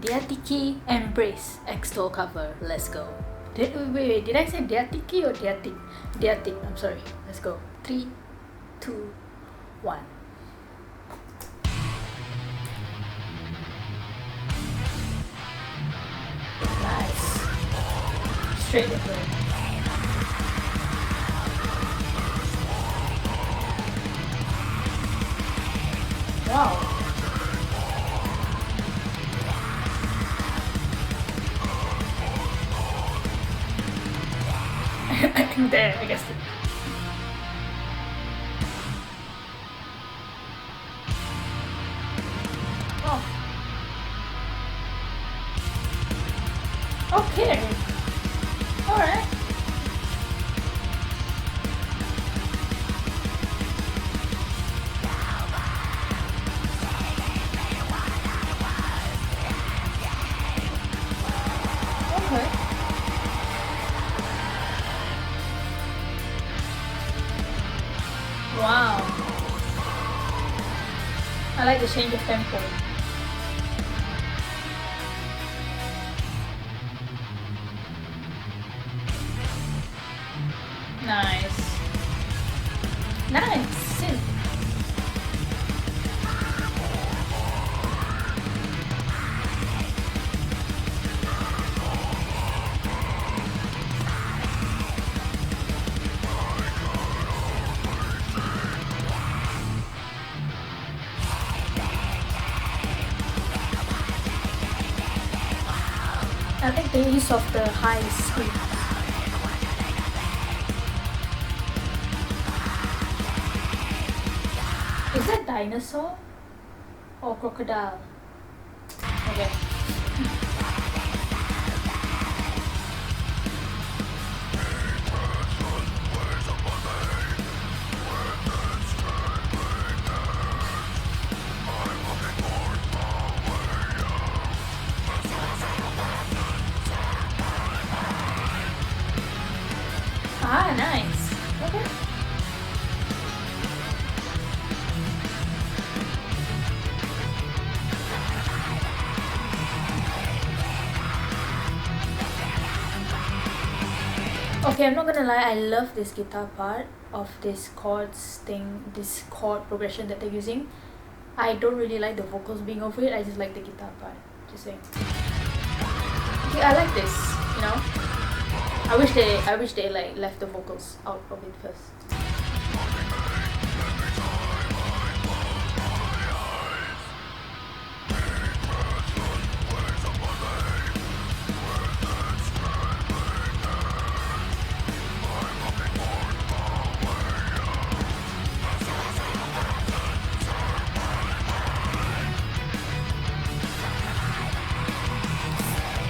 Diatheke Embrace Extol cover. Let's go. Wait, did I say Diatheke or Diatheke? Diatheke, I'm sorry. Let's go. 3, 2, 1. Nice. Straight into it. Wow. There, I guess. Oh. Okay. Alright. Okay. Wow. I like the change of tempo. Nice. Nice. Synth. I think the use of the high squeak. Is that dinosaur or crocodile? Okay. Ah, nice. Okay. Okay, I'm not gonna lie, I love this guitar part of this chords thing, this chord progression that they're using. I don't really like the vocals being over it, I just like the guitar part. Just saying. Okay, I like this, you know. I wish they like left the vocals out of it first.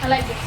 I like this.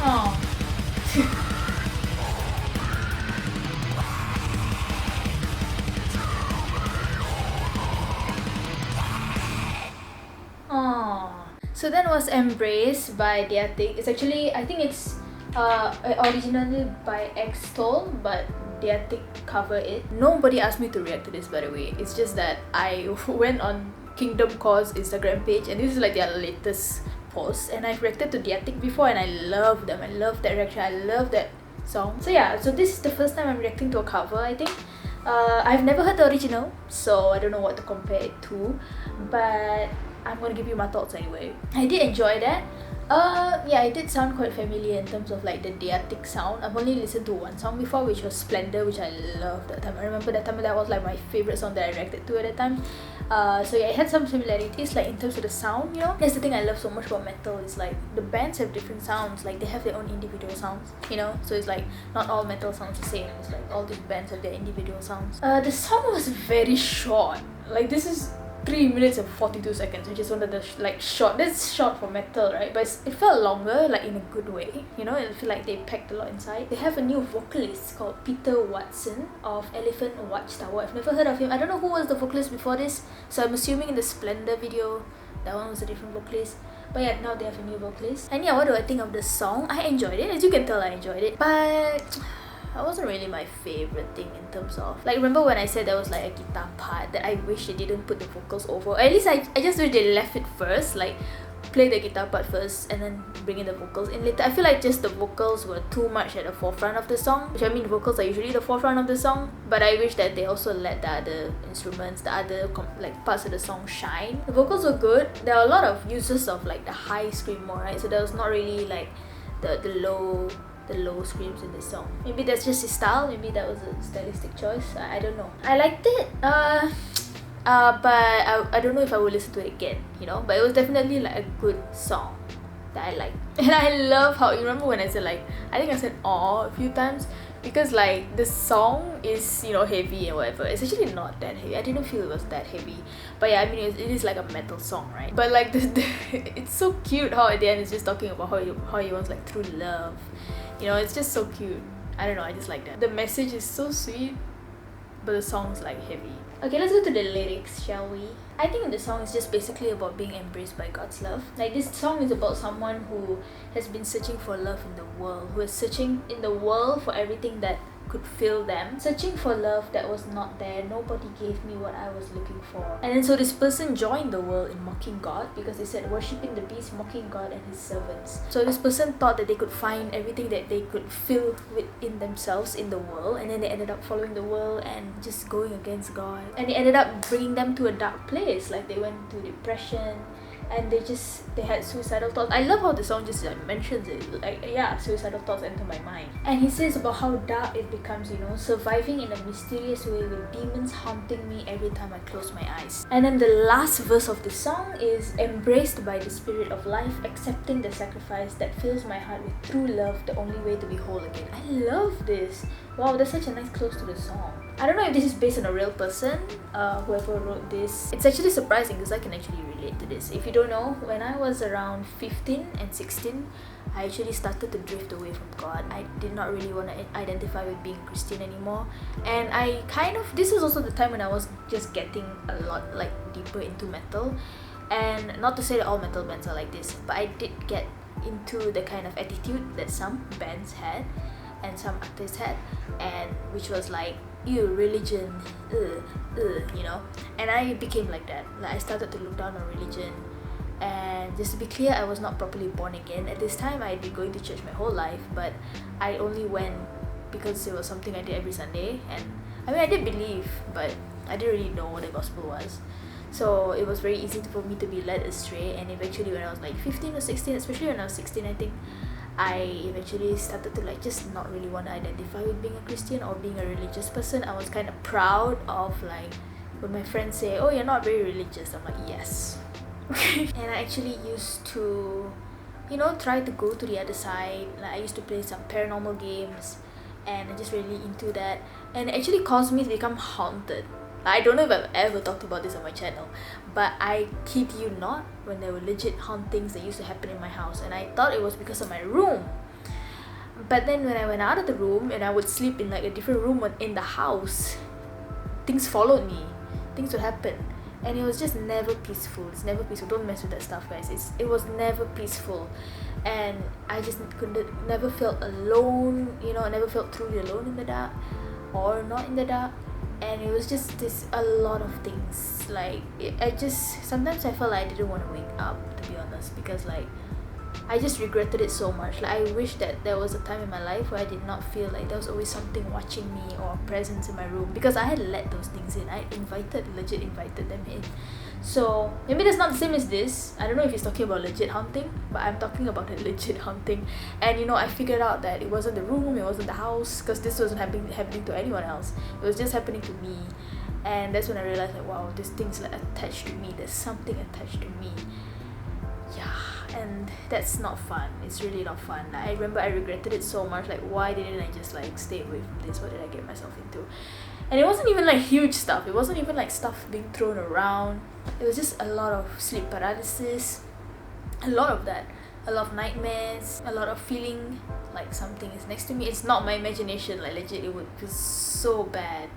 Oh. Oh. So that was Embrace by Diatheked. It's actually, I think it's originally by Extol, but Diatheked cover it. Nobody asked me to react to this, by the way. It's just that I went on Kingdom Core's Instagram page, and this is like their latest post, and I've reacted to Diatheked before, and I love them. I love that reaction. I love that song. So yeah, so this is the first time I'm reacting to a cover, I think. I've never heard the original, so I don't know what to compare it to, but I'm gonna give you my thoughts anyway. I did enjoy that. Yeah, it did sound quite familiar in terms of like the Diatheked sound. I've only listened to one song before, which was Splendor, which I loved that time. I remember that time that was like my favorite song that I reacted to at that time. So yeah, it had some similarities like in terms of the sound, you know. That's the thing I love so much about metal, is like the bands have different sounds, like they have their own individual sounds, you know. So it's like not all metal sounds the same, it's like all these bands have their individual sounds. The song was very short, like this is 3 minutes and 42 seconds, which is one of the short. That's short for metal, right? But it felt longer, like in a good way. You know, I feel like they packed a lot inside. They have a new vocalist called Peter Watson of Elephant Watchtower. I've never heard of him. I don't know who was the vocalist before this, so I'm assuming in the Splendor video, that one was a different vocalist. But yeah, now they have a new vocalist. And yeah, what do I think of the song? I enjoyed it. As you can tell, I enjoyed it. But that wasn't really my favorite thing in terms of, like, remember when I said there was like a guitar part that I wish they didn't put the vocals over? Or at least I just wish they left it first, like play the guitar part first and then bring in the vocals in later. I feel like just the vocals were too much at the forefront of the song, which I mean vocals are usually the forefront of the song, but I wish that they also let the other instruments, the other like parts of the song shine. The vocals were good. There are a lot of uses of like the high screamo, right? So there was not really like the low screams in the song. Maybe that's just his style, maybe that was a stylistic choice. I don't know. I liked it, but I don't know if I would listen to it again, you know. But it was definitely like a good song that I liked. And I love how, you remember when I said like, I think I said "aw" a few times, because like the song is, you know, heavy and whatever. It's actually not that heavy. I didn't feel it was that heavy, but yeah, I mean it is like a metal song, right? But like it's so cute how at the end it's just talking about how he wants like true love. You know, it's just so cute. I don't know, I just like that. The message is so sweet, but the song's like heavy. Okay, let's go to the lyrics, shall we? I think the song is just basically about being embraced by God's love. Like, this song is about someone who has been searching for love in the world, who is searching in the world for everything that could fill them, searching for love that was not there. Nobody gave me what I was looking for. And then so this person joined the world in mocking God, because they said worshipping the beast, mocking God and his servants. So this person thought that they could find everything that they could fill within themselves in the world, and then they ended up following the world and just going against God, and it ended up bringing them to a dark place. Like, they went to depression, and they had suicidal thoughts. I love how the song just like mentions it, like, yeah, suicidal thoughts enter my mind. And he says about how dark it becomes, you know, surviving in a mysterious way with demons haunting me every time I close my eyes. And then the last verse of the song is embraced by the spirit of life, accepting the sacrifice that fills my heart with true love, the only way to be whole again. I love this. Wow, that's such a nice close to the song. I don't know if this is based on a real person, whoever wrote this. It's actually surprising because I can actually relate to this. If you don't know, when I was around 15 and 16, I actually started to drift away from God. I did not really want to identify with being Christian anymore. And this was also the time when I was just getting a lot like deeper into metal. And not to say that all metal bands are like this, but I did get into the kind of attitude that some bands had and some artists had, and which was like, ew, religion, you know. And I became like that. Like, I started to look down on religion. And just to be clear, I was not properly born again at this time. I had been going to church my whole life, but I only went because it was something I did every Sunday. And I mean, I did believe, but I didn't really know what the gospel was. So it was very easy for me to be led astray. And eventually when I was like 15 or 16, especially when I was 16, I think, I eventually started to like just not really want to identify with being a Christian or being a religious person. I was kind of proud of like when my friends say, oh, you're not very religious, I'm like, yes. And I actually used to, you know, try to go to the other side. Like, I used to play some paranormal games, and I'm just really into that, and it actually caused me to become haunted. I don't know if I've ever talked about this on my channel, but I kid you not, when there were legit hauntings that used to happen in my house, and I thought it was because of my room. But then when I went out of the room and I would sleep in like a different room in the house, things followed me. Things would happen. And it was just never peaceful. It's never peaceful. Don't mess with that stuff, guys. It was never peaceful. And I just never felt alone, you know, I never felt truly alone in the dark or not in the dark. And it was just a lot of things. Like, sometimes I felt like I didn't want to wake up, to be honest, because like, I just regretted it so much. Like, I wish that there was a time in my life where I did not feel like there was always something watching me or a presence in my room, because I had let those things in. I legit invited them in. So maybe that's not the same as this. I don't know if he's talking about legit haunting, but I'm talking about a legit haunting. And you know, I figured out that it wasn't the room, it wasn't the house, because this wasn't happening to anyone else. It was just happening to me. And that's when I realized like, wow, this thing's like attached to me, there's something attached to me. Yeah, and that's not fun. It's really not fun. I remember I regretted it so much, like why didn't I just like stay away from this? What did I get myself into? And it wasn't even like huge stuff, it wasn't even like stuff being thrown around. It was just a lot of sleep paralysis, a lot of that, a lot of nightmares, a lot of feeling like something is next to me. It's not my imagination, like legit it would feel so bad,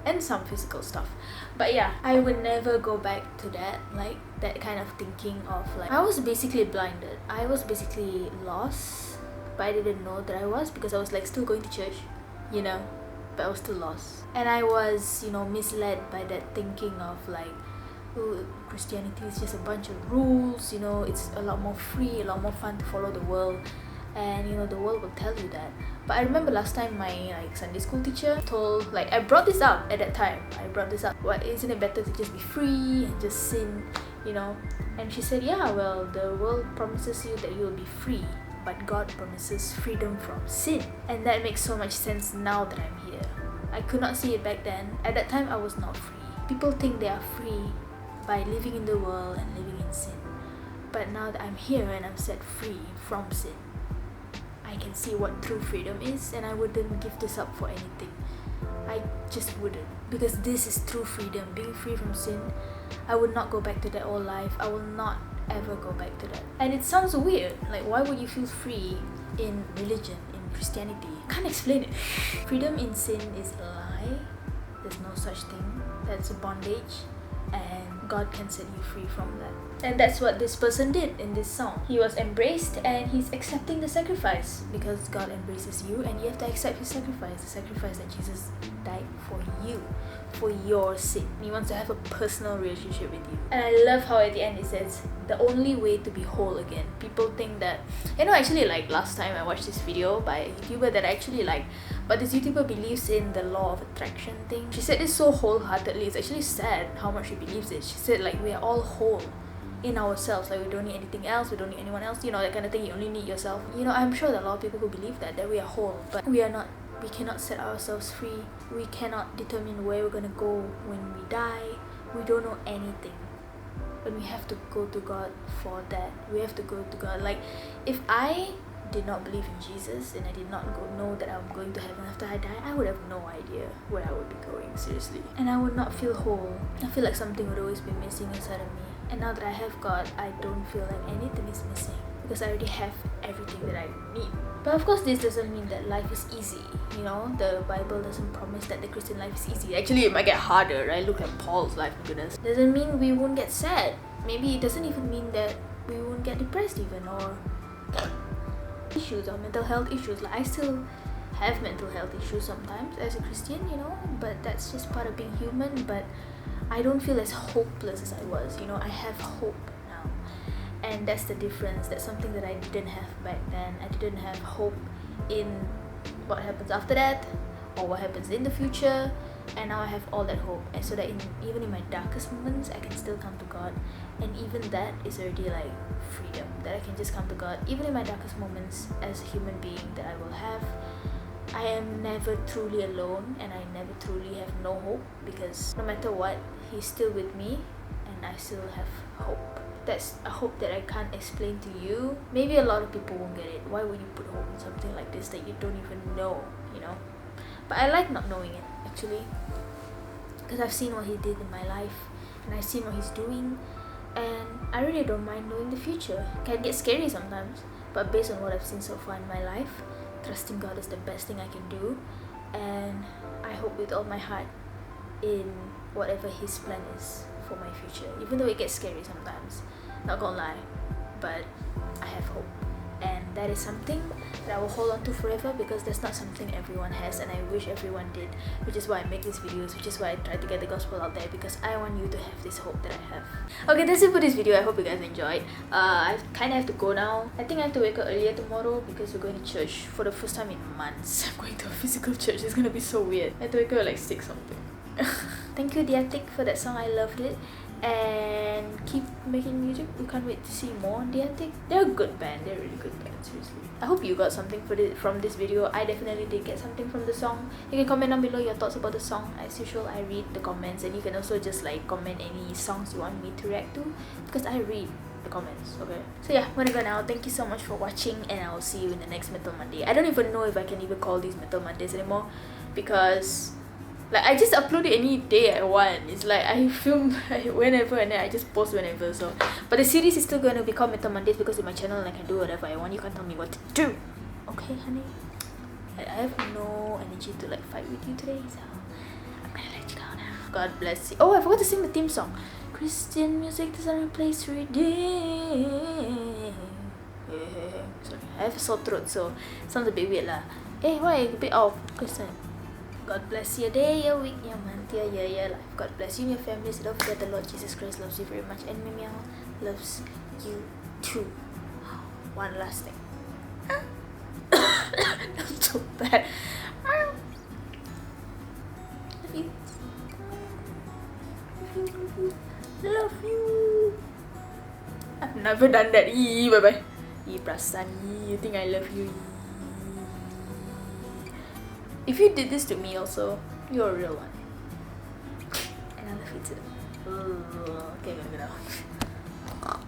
and some physical stuff. But yeah, I would never go back to that, like that kind of thinking of like, I was basically blinded, I was basically lost, but I didn't know that I was, because I was like still going to church, you know, but I was still lost. And I was, you know, misled by that thinking of like, oh, Christianity is just a bunch of rules, you know, it's a lot more free, a lot more fun to follow the world, and you know, the world will tell you that. But I remember last time my like Sunday school teacher told, like, I brought this up at that time, what, isn't it better to just be free and just sin, you know? And she said, yeah, well, the world promises you that you will be free, but God promises freedom from sin. And that makes so much sense now that I'm here. I could not see it back then. At that time I was not free. People think they are free by living in the world and living in sin, but now that I'm here and I'm set free from sin, I can see what true freedom is, and I wouldn't give this up for anything. I just wouldn't, because this is true freedom, being free from sin. I would not go back to that old life. I will not ever go back to that. And it sounds weird, like why would you feel free in religion, in Christianity? Can't explain it. Freedom in sin is a lie. There's no such thing. That's a bondage, and God can set you free from that. And that's what this person did in this song. He was embraced and he's accepting the sacrifice, because God embraces you and you have to accept his sacrifice, the sacrifice that Jesus died for you, for your sin. He wants to have a personal relationship with you. And I love how at the end it says, the only way to be whole again. People think that, you know, actually like last time I watched this video by a YouTuber that I actually like, but this YouTuber believes in the law of attraction thing. She said this so wholeheartedly, it's actually sad how much she believes it. She said like, we are all whole in ourselves, like we don't need anything else, we don't need anyone else, you know, that kind of thing. You only need yourself. You know, I'm sure that a lot of people who believe that we are whole, but we are not. We cannot set ourselves free. We cannot determine where we're gonna go when we die. We don't know anything, but we have to go to God for that. We have to go to God. Like, if I did not believe in Jesus and I did not know that I'm going to heaven after I die, I would have no idea where I would be going, seriously. And I would not feel whole. I feel like something would always be missing inside of me. And now that I have God, I don't feel like anything is missing, because I already have everything that I need. But of course, this doesn't mean that life is easy. You know, the Bible doesn't promise that the Christian life is easy. Actually, it might get harder, right? Look at Paul's life, my goodness. Doesn't mean we won't get sad. Maybe it doesn't even mean that we won't get depressed even, or issues or mental health issues. Like, I still have mental health issues sometimes as a Christian, you know, but that's just part of being human. But I don't feel as hopeless as I was, you know. I have hope now, and that's the difference. That's something that I didn't have back then. I didn't have hope in what happens after that or what happens in the future, and now I have all that hope. And so that even in my darkest moments, I can still come to God, and even that is already like freedom, that I can just come to God even in my darkest moments as a human being that I will have. I am never truly alone, and I never truly have no hope, because no matter what, he's still with me and I still have hope. That's a hope that I can't explain to you. Maybe a lot of people won't get it. Why would you put hope in something like this that you don't even know, you know? But I like not knowing it, actually, because I've seen what he did in my life, and I've seen what he's doing, and I really don't mind knowing the future. It can get scary sometimes, but based on what I've seen so far in my life, trusting God is the best thing I can do. And I hope with all my heart in whatever his plan is for my future, even though it gets scary sometimes, not gonna lie, but I have hope. And that is something that I will hold on to forever, because that's not something everyone has, and I wish everyone did, which is why I make these videos, which is why I try to get the gospel out there, because I want you to have this hope that I have. Okay, that's it for this video. I hope you guys enjoyed. I kind of have to go now. I think I have to wake up earlier tomorrow because we're going to church for the first time in months. I'm going to a physical church. It's gonna be so weird. I have to wake up at like 6 something. Thank you, Diatheked, for that song. I loved it. And keep making music. We can't wait to see more Diatheked. They're a good band. They're a really good band. seriously. I hope you got something from this video. I definitely did get something from the song. You can comment down below your thoughts about the song. As usual, I read the comments, and you can also just like comment any songs you want me to react to, because I read the comments. Okay, so yeah, I'm gonna go now. Thank you so much for watching, and I will see you in the next Metal Monday. I don't even know if I can even call these Metal Mondays anymore, because like I just upload it any day I want. It's like I film whenever and then I just post whenever. So but the series is still gonna be called Metal Mondays because it's my channel and I can do whatever I want. You can't tell me what to do. Okay, honey? I have no energy to like fight with you today, so I'm gonna let you go now. God bless you. Oh, I forgot to sing the theme song. Christian music doesn't replace redeem. Sorry, I have a sore throat, so it sounds a bit weird lah. Eh, why a bit off? Christian. God bless your day, your week, your month, your year, your life. God bless you and your families. Don't forget the Lord Jesus Christ loves you very much, and Miaw loves you too. One last thing. I'm so bad. Love you. Love you. I've never done that. Bye bye. Perasan. You think I love you? If you did this to me also, you're a real one. And I love you too. Okay, I'm gonna go now.